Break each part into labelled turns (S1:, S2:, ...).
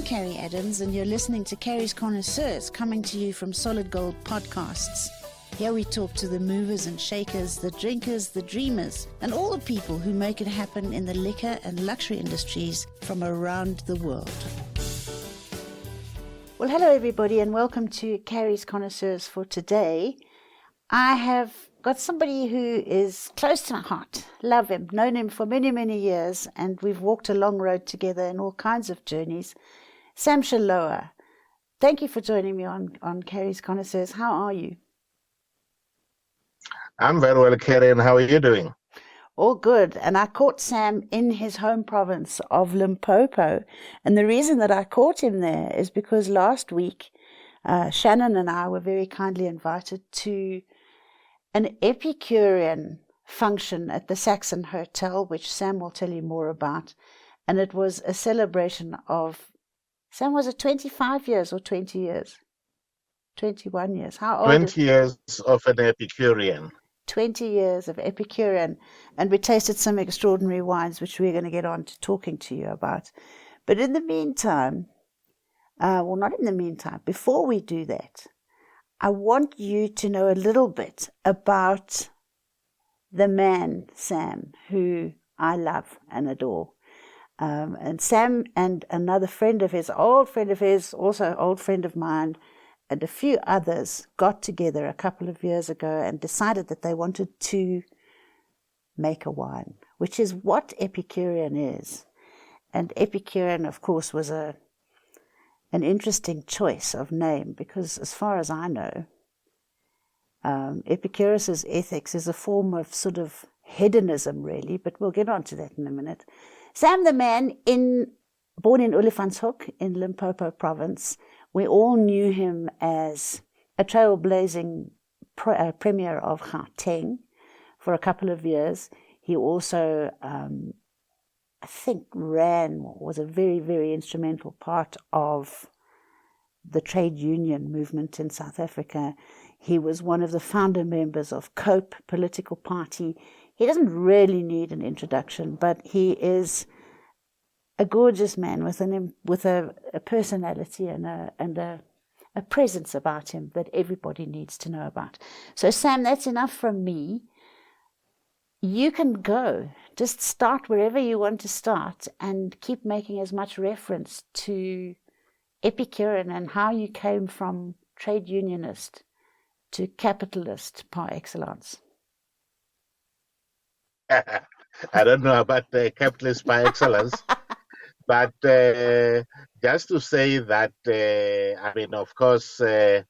S1: Carrie Adams, and you're listening to Carrie's Connoisseurs, coming to you from Solid Gold Podcasts. Here we talk to the movers and shakers, the drinkers, the dreamers, and all the people who make it happen in the liquor and luxury industries from around the world. Well, hello everybody, and welcome to Carrie's Connoisseurs for today. I have got somebody who is close to my heart. Love him, known him for many, many years, and we've walked a long road together in all kinds of journeys. Sam Shilowa, thank you for joining me on Carrie's Connoisseurs. How are you?
S2: I'm very well, Carrie, and how are you doing?
S1: All good. And I caught Sam in his home province of Limpopo. And the reason that I caught him there is because last week, Shannon and I were very kindly invited to an Epicurean function at the Saxon Hotel, which Sam will tell you more about. And it was a celebration of, Sam, was it 25 years or 20 years? 21 years. How old?
S2: 20 years of an Epicurean.
S1: 20 years of Epicurean, and we tasted some extraordinary wines, which we're going to get on to talking to you about. But in the meantime, before we do that, I want you to know a little bit about the man, Sam, who I love and adore. And Sam and another friend of his, also old friend of mine, and a few others got together a couple of years ago and decided that they wanted to make a wine, which is what Epicurean is. And Epicurean, of course, was an interesting choice of name because, as far as I know, Epicurus's ethics is a form of sort of hedonism, really, but we'll get on to that in a minute. Sam, the man, born in Olifantshoek in Limpopo province. We all knew him as a trailblazing premier of Gauteng for a couple of years. He also, I think, was a very, very instrumental part of the trade union movement in South Africa. He was one of the founder members of COPE political party. He doesn't really need an introduction, but he is a gorgeous man with a personality and a presence about him that everybody needs to know about. So, Sam, that's enough from me. You can go. Just start wherever you want to start and keep making as much reference to Epicurean and how you came from trade unionist to capitalist par excellence.
S2: I don't know about the capitalist par excellence. But just to say that, of course, I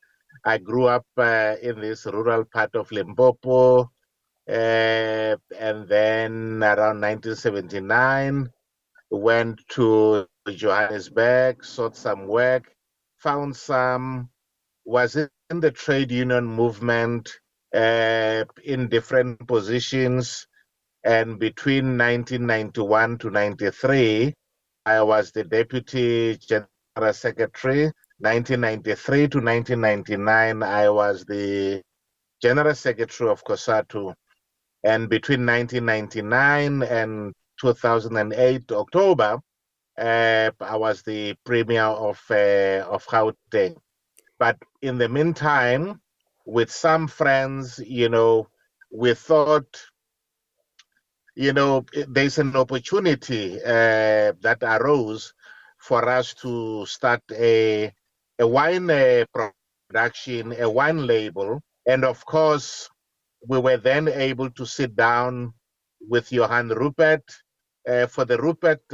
S2: grew up in this rural part of Limpopo, and then around 1979, went to Johannesburg, sought some work, was in the trade union movement in different positions, and between 1991 to 93, I was the Deputy General Secretary. 1993 to 1999, I was the General Secretary of COSATU. And between 1999 and 2008, October, I was the Premier of Gauteng. But in the meantime, with some friends, we thought, there's an opportunity that arose for us to start a wine production, a wine label. And of course, we were then able to sit down with Johann Rupert for the Rupert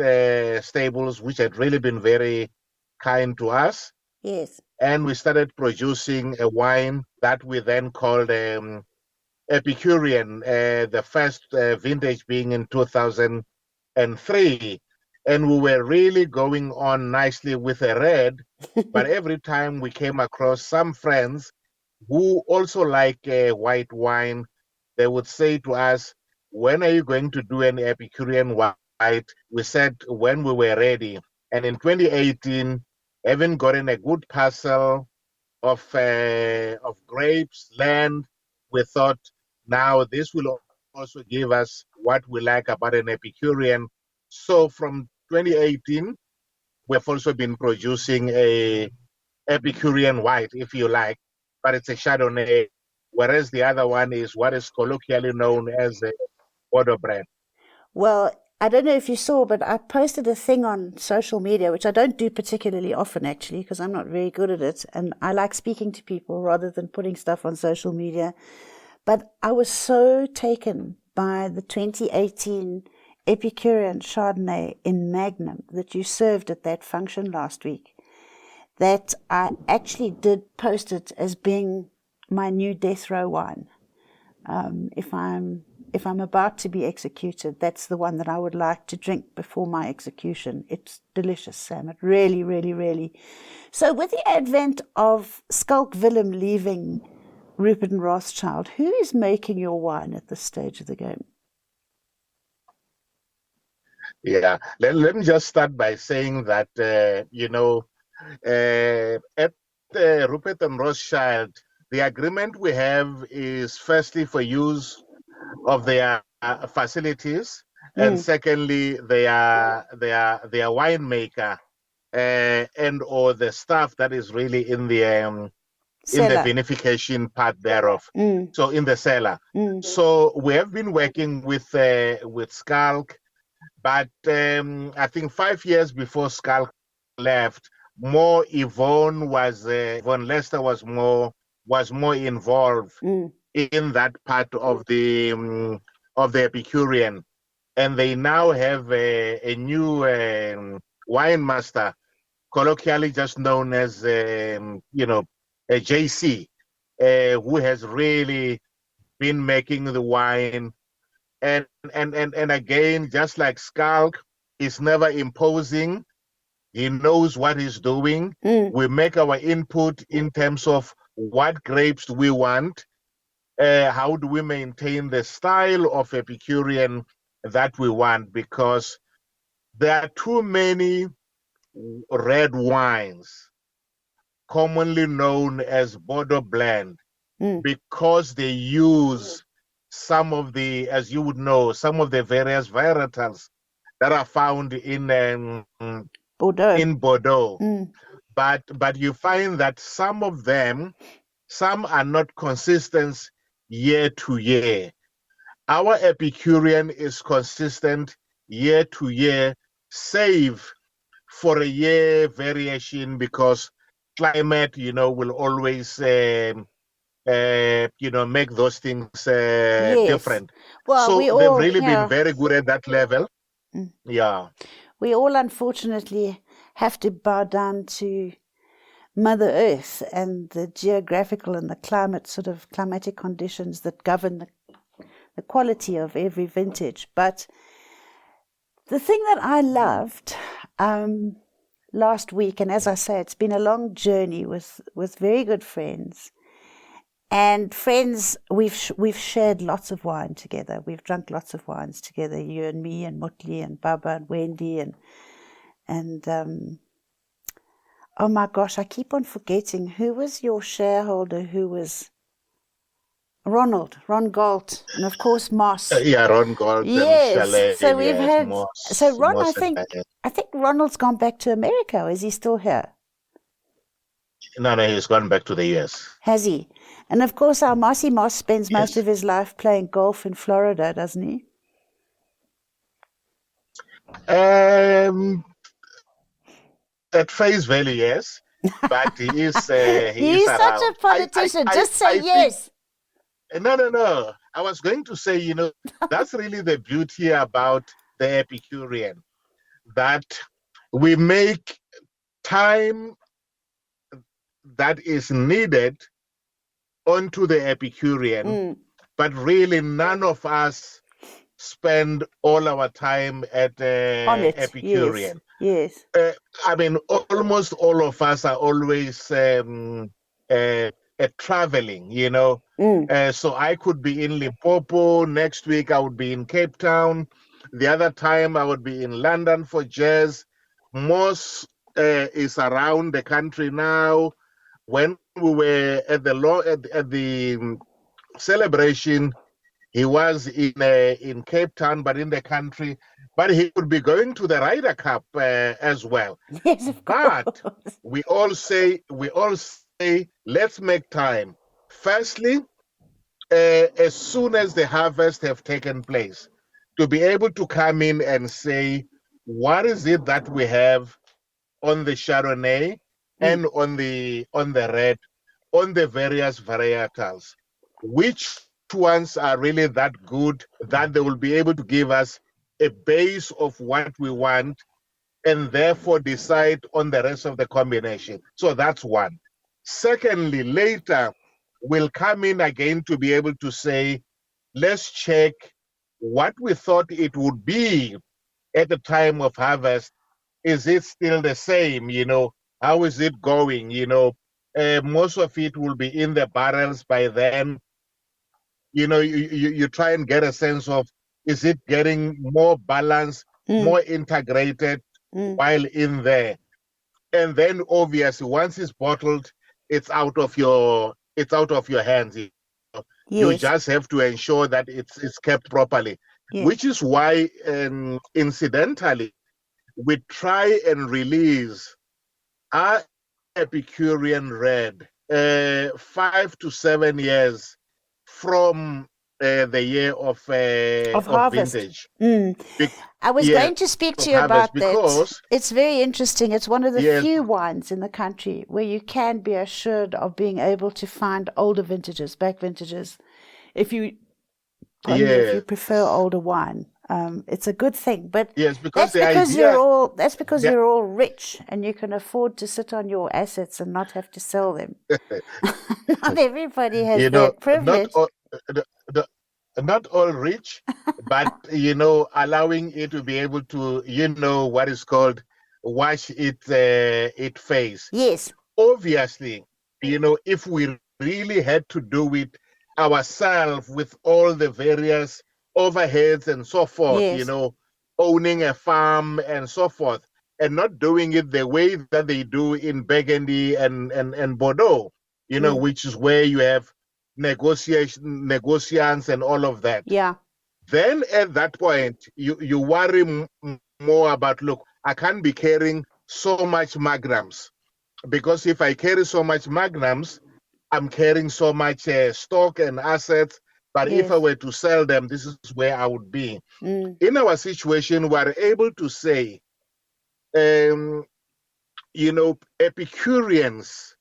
S2: stables, which had really been very kind to us.
S1: Yes. And
S2: we started producing a wine that we then called Epicurean, the first vintage being in 2003. And we were really going on nicely with a red, but every time we came across some friends who also like white wine, they would say to us, when are you going to do an Epicurean white? We said when we were ready. And in 2018, having gotten a good parcel of grapes, land, we thought, now this will also give us what we like about an Epicurean. So from 2018, we've also been producing a Epicurean white, if you like, but it's a Chardonnay, whereas the other one is what is colloquially known as a Bordeaux brand.
S1: Well, I don't know if you saw, but I posted a thing on social media, which I don't do particularly often, actually, because I'm not very good at it. And I like speaking to people rather than putting stuff on social media. But I was so taken by the 2018 Epicurean Chardonnay in Magnum that you served at that function last week, that I actually did post it as being my new death row wine. If I'm about to be executed, that's the one that I would like to drink before my execution. It's delicious, Sam. It really, really, really. So with the advent of Skulk Willem leaving Rupert and Rothschild, who is making your wine at this stage of the game?
S2: Yeah, let me just start by saying that, at Rupert and Rothschild, the agreement we have is firstly for use of their facilities, and secondly, their winemaker and or the staff that is really in the vinification part thereof. So in the cellar. So we have been working with Skulk, but I think 5 years before Skulk left, Yvonne Lester was more involved in that part of the Epicurean, and they now have a new wine master, colloquially just known as a JC, who has really been making the wine, and again, just like Skulk, is never imposing. He knows what he's doing. We make our input in terms of what grapes do we want. How do we maintain the style of Epicurean that we want? Because there are too many red wines, commonly known as Bordeaux blend, because they use some of the, as you would know, some of the various varietals that are found in Bordeaux. But you find that some of them, some are not consistent year to year. Our Epicurean is consistent year to year, save for a year variation, because climate, will always, make those things different.
S1: Well,
S2: so they've really been very good at that level. Yeah.
S1: We all, unfortunately, have to bow down to Mother Earth and the geographical and the climatic conditions that govern the quality of every vintage. But the thing that I loved last week, and as I say, it's been a long journey with very good friends. And friends, we've shared lots of wine together. We've drunk lots of wines together, you and me and Mutli and Baba and Wendy and oh my gosh, I keep on forgetting, who was your shareholder who was Ron Galt, and of course Moss.
S2: Ron Galt.
S1: Yes,
S2: and Chalet,
S1: so we've had
S2: Moss,
S1: so Ron.
S2: Moss
S1: I think Ronald's gone back to America. Or is he still here?
S2: No, he's gone back to the US.
S1: Has he? And of course, our Mossy Moss spends most of his life playing golf in Florida, doesn't he?
S2: At face value, yes, but he is.
S1: He's such a politician. Just say yes.
S2: No. I was going to say, that's really the beauty about the Epicurean, that we make time that is needed onto the Epicurean, but really none of us spend all our time at Epicurean.
S1: Yes.
S2: I mean, almost all of us are always traveling, so I could be in Limpopo. Next week, I would be in Cape Town. The other time, I would be in London for jazz. Moss is around the country now. When we were at the celebration, he was in Cape Town, but in the country. But he would be going to the Ryder Cup as well.
S1: Yes, of
S2: But
S1: course.
S2: we all say, let's make time. Firstly, as soon as the harvest have taken place, to be able to come in and say, what is it that we have on the Chardonnay and on the red, on the various varietals? Which ones are really that good that they will be able to give us a base of what we want and therefore decide on the rest of the combination? So that's one. Secondly, later, we'll come in again to be able to say, let's check what we thought it would be at the time of harvest. Is it still the same? How is it going? Most of it will be in the barrels by then. You try and get a sense of, is it getting more balanced, more integrated while in there? And then obviously once it's bottled, it's out of your hands. You
S1: Yes,
S2: just have to ensure that it's kept properly,
S1: yes,
S2: which is why incidentally we try and release our Epicurean red 5 to 7 years from the year
S1: of
S2: of
S1: harvest.
S2: vintage.
S1: I was
S2: Yeah,
S1: going to speak to
S2: of
S1: you
S2: harvest,
S1: about that.
S2: because
S1: It's very interesting. It's one of the
S2: yes,
S1: few wines in the country where you can be assured of being able to find older vintages, back vintages. If you, pardon me, if you
S2: yes,
S1: prefer older wine, it's a good thing. But
S2: yes, because
S1: that's
S2: the
S1: because
S2: idea,
S1: you're all rich and you can afford to sit on your assets and not have to sell them. Not everybody has that
S2: not
S1: privilege.
S2: all, the, the, not all rich, but allowing it to be able to, what is called, wash it face.
S1: Yes,
S2: Obviously, if we really had to do it ourselves with all the various overheads and so forth,
S1: yes,
S2: owning a farm and so forth, and not doing it the way that they do in Burgundy and Bordeaux, which is where you have negotiants and all of that.
S1: yeah,
S2: Then at that point, you worry more about, look, I can't be carrying so much magnums, because if I carry so much magnums, I'm carrying so much stock and assets. But if I
S1: yes,
S2: were to sell them, this is where I would be. In our situation, we're able to say, Epicureans,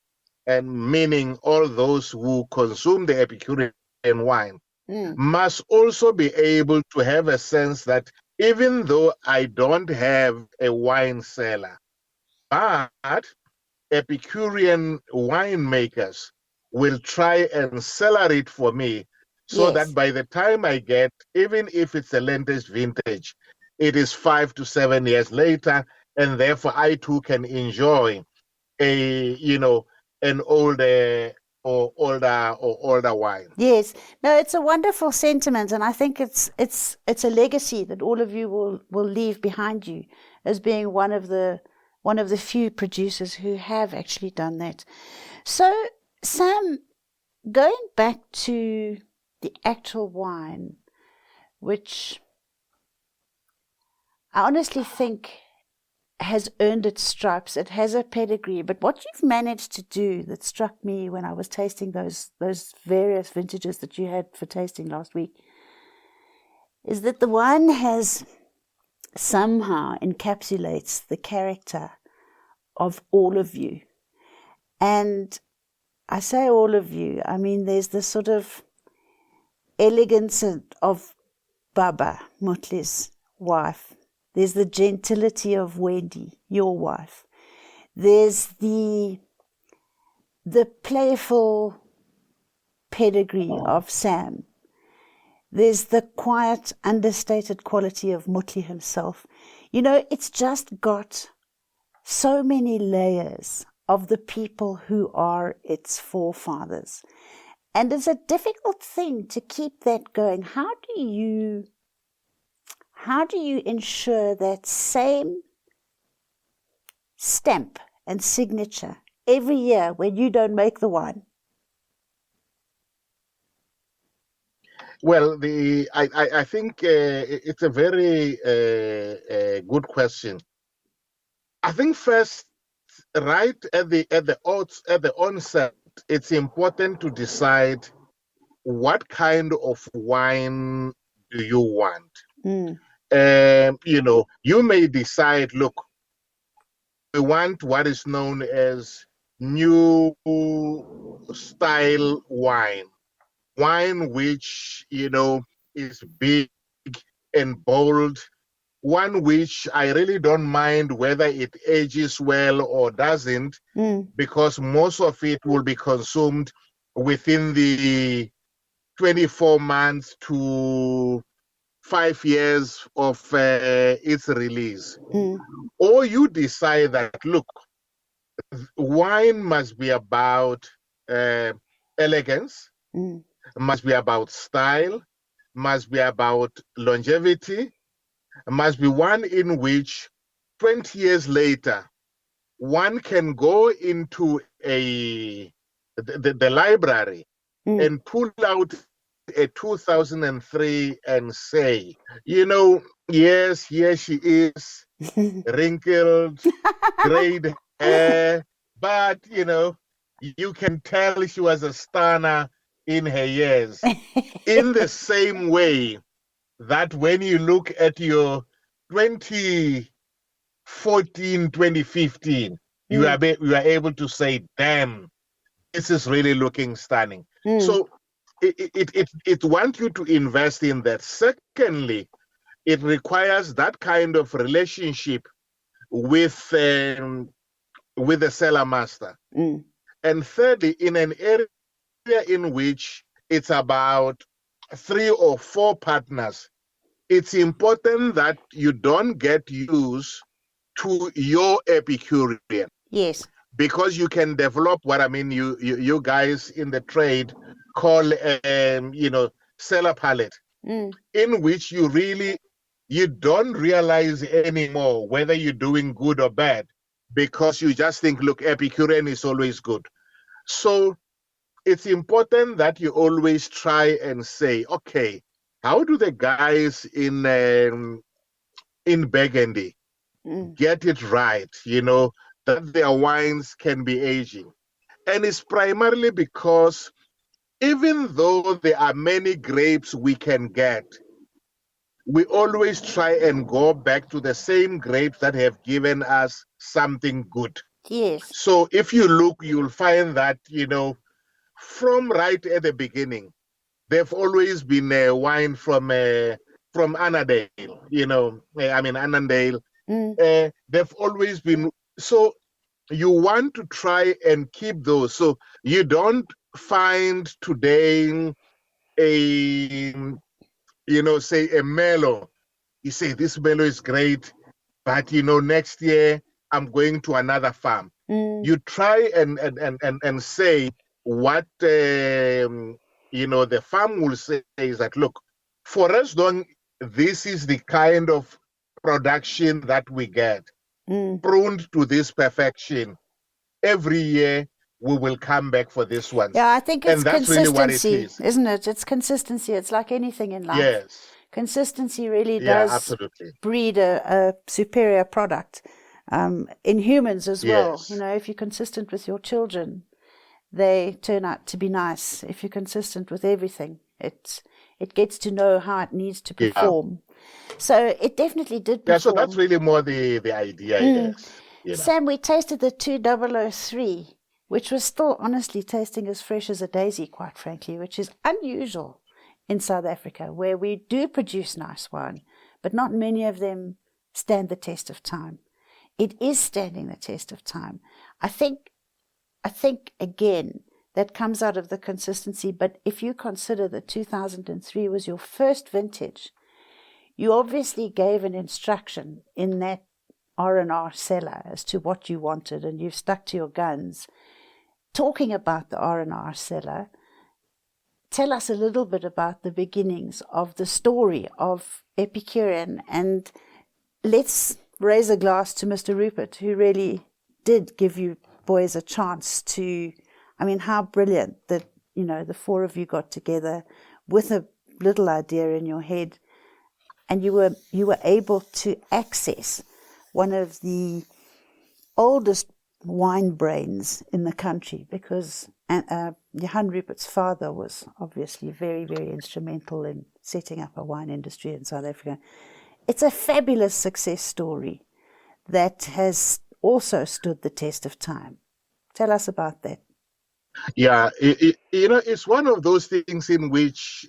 S2: and meaning all those who consume the Epicurean wine, must also be able to have a sense that even though I don't have a wine cellar, but Epicurean winemakers will try and cellar it for me, so that
S1: yes.
S2: by the time I get, even if it's a latest vintage, it is 5 to 7 years later, and therefore I too can enjoy an older wine.
S1: Yes, no, it's a wonderful sentiment, and I think it's a legacy that all of you will leave behind you as being one of the few producers who have actually done that. So, Sam, going back to the actual wine, which I honestly think has earned its stripes. It has a pedigree. But what you've managed to do that struck me when I was tasting those various vintages that you had for tasting last week is that the wine has somehow encapsulates the character of all of you. And I say all of you, I mean there's this sort of elegance of Baba, Mutli's wife. There's the gentility of Wendy, your wife. There's the playful pedigree of Sam. There's the quiet, understated quality of Mutli himself. It's just got so many layers of the people who are its forefathers. And it's a difficult thing to keep that going. How do you ensure that same stamp and signature every year when you don't make the wine?
S2: Well, I think it's a very good question. I think first, right at the onset, it's important to decide what kind of wine do you want. You may decide, look, we want what is known as new style wine which is big and bold, one which I really don't mind whether it ages well or doesn't, because most of it will be consumed within the 24 months to 5 years of its release. Or you decide that, look, wine must be about elegance, must be about style, must be about longevity, must be one in which 20 years later, one can go into the library and pull out a 2003 and say, yes, here she is, wrinkled, grayed hair, but, you can tell she was a stunner in her years. In the same way that when you look at your 2014, 2015, you are able to say, damn, this is really looking stunning. So it wants you to invest in that. Secondly, it requires that kind of relationship with the cellar master. And thirdly, in an area in which it's about 3 or 4 partners, it's important that you don't get used to your Epicurean.
S1: Yes.
S2: Because you can develop what you guys in the trade call cellar palate, in which you don't realize anymore whether you're doing good or bad, because you just think, look, Epicurean is always good. So it's important that you always try and say, okay, how do the guys in Burgundy get it right, that their wines can be aging? And it's primarily because even though there are many grapes we can get, we always try and go back to the same grapes that have given us something good.
S1: Yes.
S2: So if you look, you'll find that, from right at the beginning, they've always been wine from Annandale, Annandale. They've always been. So you want to try and keep those. So you don't find today say a Merlot. You say this Merlot is great, but next year I'm going to another farm. You try and say what the farm will say is that, look, for as long this is the kind of production that we get, pruned to this perfection, every year we will come back for this one.
S1: Yeah, I think it's
S2: and that's
S1: consistency,
S2: really what it is.
S1: Isn't it? It's consistency. It's like anything in life.
S2: Yes.
S1: Consistency really
S2: Yeah,
S1: does
S2: absolutely.
S1: breed a superior product in humans as well.
S2: Yes.
S1: If you're consistent with your children, they turn out to be nice. If you're consistent with everything, it gets to know how it needs to perform. Yeah. So it definitely did perform.
S2: Yeah, so that's really more the idea, yes.
S1: Sam, we tasted the 2003, which was still honestly tasting as fresh as a daisy, quite frankly, which is unusual in South Africa, where we do produce nice wine, but not many of them stand the test of time. It is standing the test of time. I think again, that comes out of the consistency, but if you consider that 2003 was your first vintage, you obviously gave an instruction in that R&R cellar as to what you wanted, and you've stuck to your guns. Talking about the R&R cellar, tell us a little bit about the beginnings of the story of Epicurean, and let's raise a glass to Mr. Rupert, who really did give you boys a chance to, how brilliant that, the 4 of you got together with a little idea in your head, and you were able to access one of the oldest wine brains in the country, because Johann Rupert's father was obviously very, very instrumental in setting up a wine industry in South Africa. It's a fabulous success story that has also stood the test of time. Tell us about that.
S2: Yeah, it's one of those things in which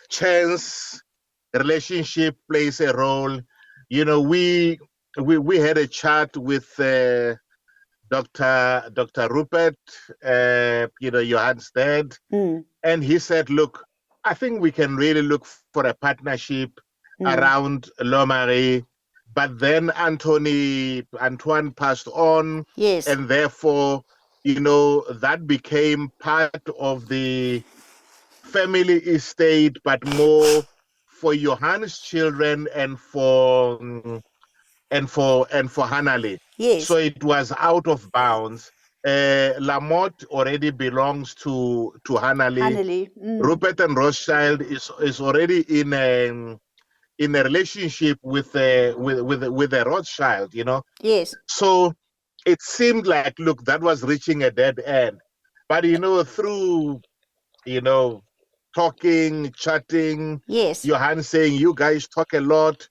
S2: chance, relationship plays a role. We had a chat with Dr. Rupert, Johann's dad, and he said, look, I think we can really look for a partnership around Lomari. But then Antoine passed on,
S1: yes,
S2: and therefore, that became part of the family estate, but more for Johann's children and for Hanali.
S1: yes.
S2: So it was out of bounds. Lamotte already belongs to Hanali. Rupert and Rothschild is already in a relationship with the Rothschild,
S1: Yes.
S2: So it seemed like, look, that was reaching a dead end. But through talking, chatting,
S1: yes,
S2: Johann saying, you guys talk a lot.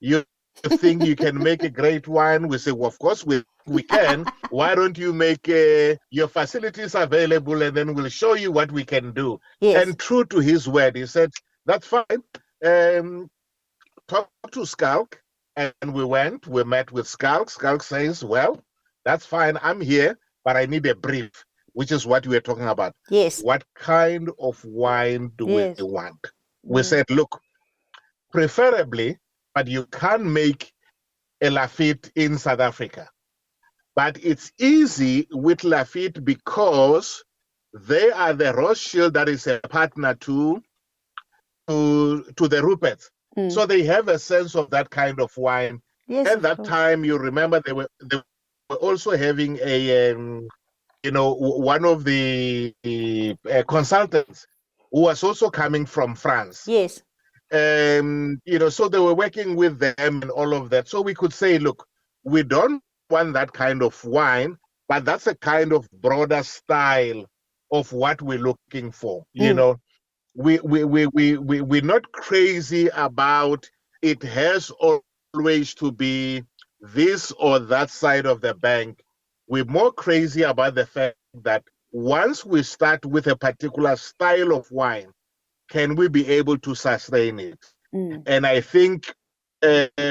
S2: You think you can make a great wine? We say, well, of course we can. Why don't you make your facilities available, and then we'll show you what we can do.
S1: Yes.
S2: And true to his word, he said, that's fine. Talk to Skalk. And we met with Skalk. Skalk says, well, that's fine. I'm here, but I need a brief, which is what we were talking about.
S1: Yes.
S2: What kind of wine do we want? We said, look, preferably, but you can make a Lafite in South Africa. But it's easy with Lafite because they are the Rothschild that is a partner to the Ruperts. So they have a sense of that kind of wine.
S1: Yes,
S2: at that time, you remember they were also having a one of the consultants who was also coming from France.
S1: Yes.
S2: So they were working with them and all of that. So we could say, look, we don't want that kind of wine, but that's a kind of broader style of what we're looking for. We're not crazy about it has always to be this or that side of the bank. We're more crazy about the fact that once we start with a particular style of wine, can we be able to sustain it? And I think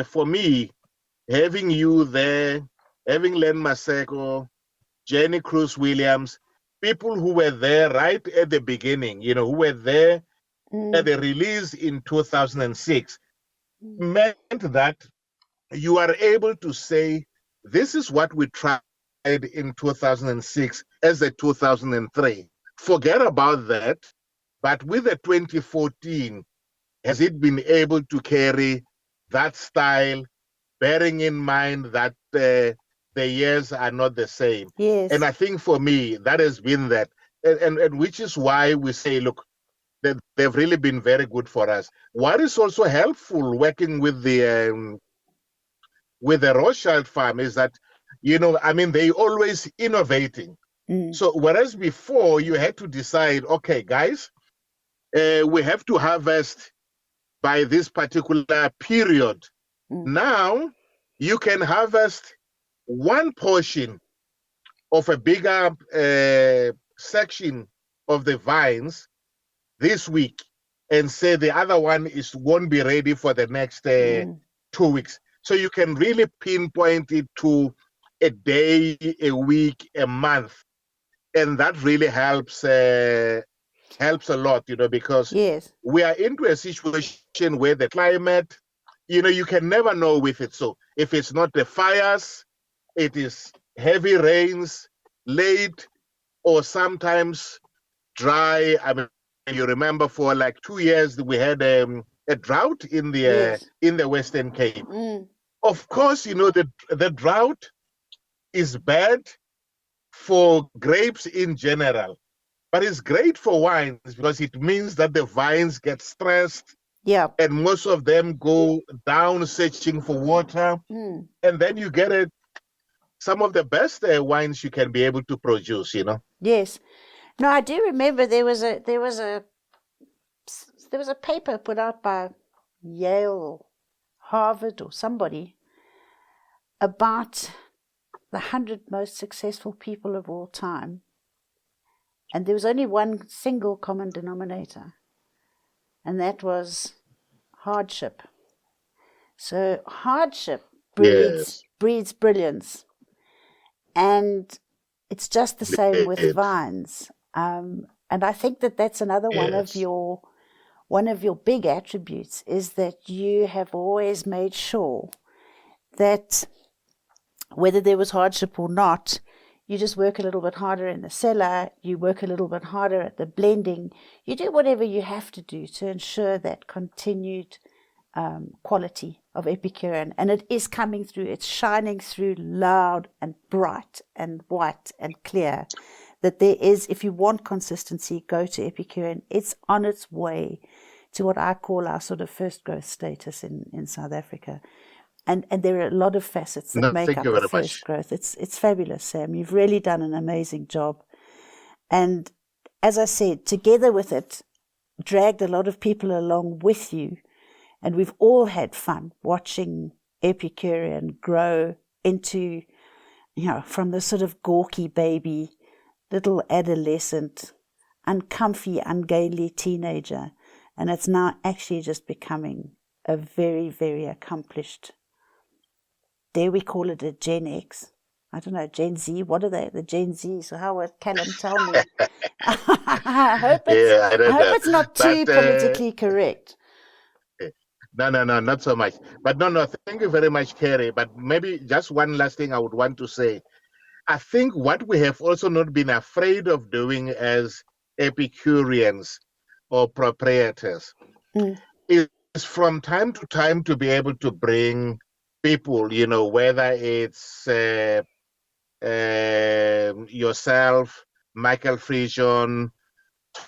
S2: for me, having you there, having Len Maseko, Jenny Cruz Williams, people who were there right at the beginning, who were there at the release in 2006, meant that you are able to say, this is what we tried in 2006 as a 2003. Forget about that. But with the 2014, has it been able to carry that style, bearing in mind that the years are not the same?
S1: Yes.
S2: And I think for me, that has been that. And which is why we say, look, they've really been very good for us. What is also helpful working with the Rothschild farm is that, they always innovating. So whereas before you had to decide, okay, guys, we have to harvest by this particular period. Now you can harvest one portion of a bigger section of the vines this week and say the other one won't be ready for the next 2 weeks. So you can really pinpoint it to a day, a week, a month. And that really helps a lot, because we are into a situation where the climate, you can never know with it. So if it's not the fires, it is heavy rains, late, or sometimes dry. I mean, you remember for like 2 years we had a drought in the Western Cape. Of course, the drought is bad for grapes in general, But it's great for wines because it means that the vines get stressed.
S1: Yeah.
S2: And most of them go down searching for water. And then you get some of the best wines you can be able to produce,
S1: Yes. No, I do remember there was a paper put out by Yale, Harvard, or somebody about the 100 most successful people of all time. And there was only one single common denominator, and that was hardship. So hardship breeds brilliance. And it's just the same with vines. And I think that that's another one of your big attributes, is that you have always made sure that whether there was hardship or not, you just work a little bit harder in the cellar, you work a little bit harder at the blending, you do whatever you have to do to ensure that continued quality of Epicurean. And it is coming through, it's shining through loud and bright and white and clear. That there is, if you want consistency, go to Epicurean. It's on its way to what I call our sort of first growth status in South Africa. And there are a lot of facets that make up the first growth. It's fabulous, Sam. You've really done an amazing job. And as I said, together with it, dragged a lot of people along with you. And we've all had fun watching Epicurean grow into, from the sort of gawky baby, little adolescent, uncomfy, ungainly teenager. And it's now actually just becoming a very, very accomplished, dare we call it a Gen X? I don't know, Gen Z. What are they? The Gen Z. So how would Callum tell me? I hope it's not too politically correct.
S2: No, not so much. But no, thank you very much, Kerry. But maybe just one last thing I would want to say. I think what we have also not been afraid of doing as Epicureans or proprietors is from time to time to be able to bring people, whether it's yourself, Michael Frijon,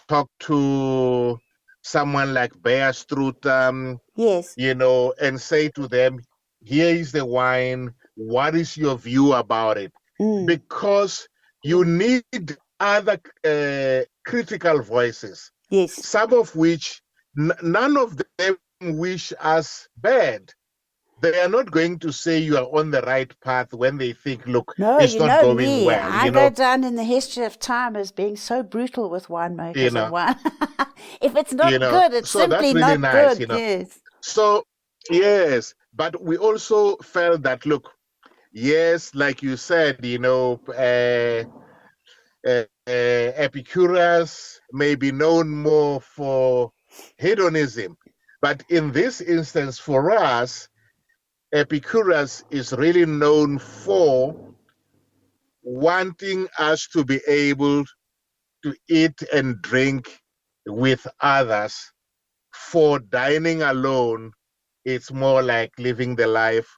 S2: talk to someone like Bea Strutham,
S1: yes,
S2: and say to them, here is the wine, what is your view about it? Because you need other critical voices,
S1: yes,
S2: some of which, none of them wish us bad. They are not going to say you are on the right path when they think, look, it's not going well.
S1: I go down in the history of time as being so brutal with winemakers and wine. If it's not good, it's simply really not nice, good. Yes.
S2: So, yes, but we also felt that, look, yes, like you said, Epicurus may be known more for hedonism, but in this instance, for us, Epicurus is really known for wanting us to be able to eat and drink with others. For dining alone, it's more like living the life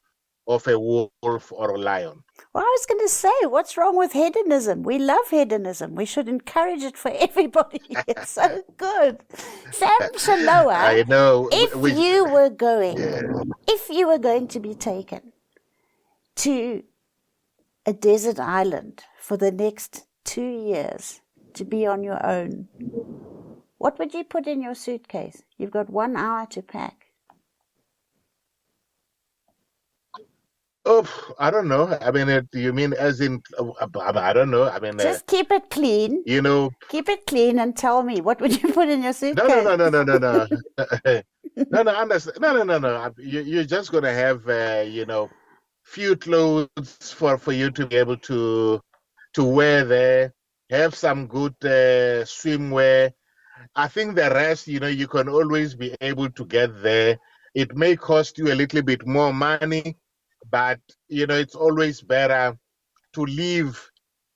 S2: of a wolf or a lion.
S1: Well, I was going to say, what's wrong with hedonism? We love hedonism. We should encourage it for everybody. It's so good. Sam Shilowa,
S2: I know.
S1: If you were going to be taken to a desert island for the next 2 years to be on your own, what would you put in your suitcase? You've got 1 hour to pack.
S2: Oh, I don't know. I mean, you mean as in, I don't know. I mean,
S1: just keep it clean. Keep it clean and tell me, what would you put in your suitcase?
S2: No. No. You're just going to have, few clothes for you to be able to wear there. Have some good swimwear. I think the rest, you can always be able to get there. It may cost you a little bit more money, but, it's always better to live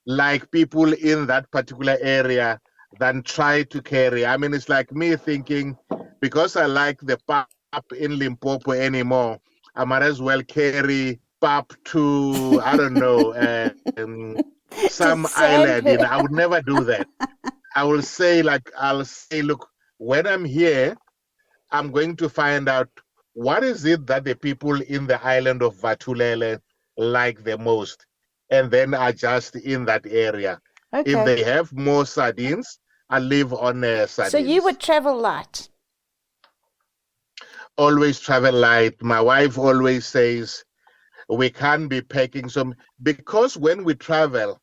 S2: like people in that particular area than try to carry. I mean, it's like me thinking, because I like the pap in Limpopo anymore, I might as well carry pap to, I don't know, some island. I would never do that. I'll say, look, when I'm here, I'm going to find out what is it that the people in the island of Vatulele like the most, and then adjust in that area.
S1: Okay.
S2: If they have more sardines, I live on sardines.
S1: So you would travel light?
S2: Always travel light. My wife always says we can't be packing some, because when we travel,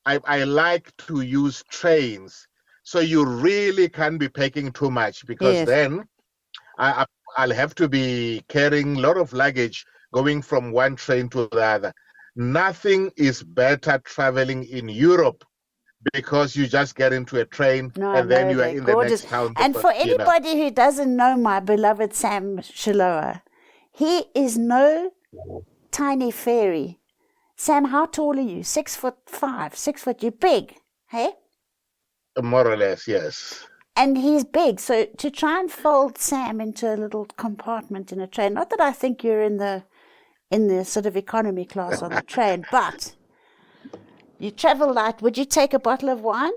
S2: I like to use trains. So you really can't be packing too much, because
S1: Yes.
S2: then I'll have to be carrying a lot of luggage going from one train to the other. Nothing is better traveling in Europe, because you just get into a train and then you are in
S1: gorgeous.
S2: the next town.
S1: And for anybody who doesn't know my beloved Sam Shilowa, he is no tiny fairy. Sam, how tall are you? 6'5", 6 foot. You're big, hey?
S2: More or less, yes.
S1: And he's big, so to try and fold Sam into a little compartment in a train, not that I think you're in the sort of economy class on the train, but you travel light. Would you take a bottle of wine?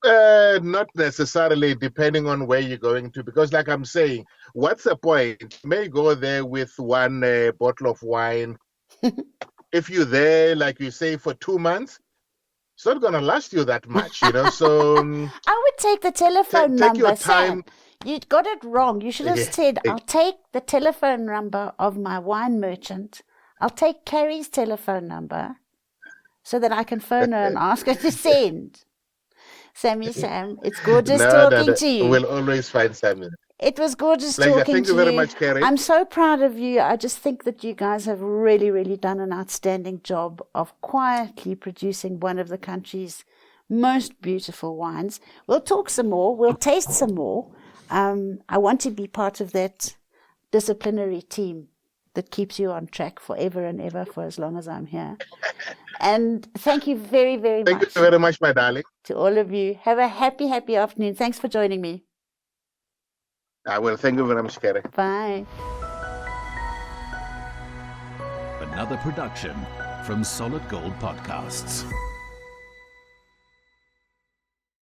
S2: Not necessarily, depending on where you're going to, because like I'm saying, what's the point? You may go there with one bottle of wine. If you're there, like you say, for 2 months, it's not going to last you that much, so...
S1: I would take the telephone
S2: take
S1: number,
S2: your time.
S1: Sam. You got it wrong. You should have said, I'll take the telephone number of my wine merchant. I'll take Carrie's telephone number so that I can phone her and ask her to send. Sam, it's gorgeous talking to you.
S2: We'll always find Sammy.
S1: It was gorgeous talking to you.
S2: Thank you very much, Carrie.
S1: I'm so proud of you. I just think that you guys have really, really done an outstanding job of quietly producing one of the country's most beautiful wines. We'll talk some more. We'll taste some more. I want to be part of that disciplinary team that keeps you on track forever and ever for as long as I'm here. And thank you very, very much.
S2: Thank you very much, my darling.
S1: To all of you. Have a happy, happy afternoon. Thanks for joining me.
S2: I will. Thank you very much, Carrie.
S1: Bye.
S3: Another production from Solid Gold Podcasts.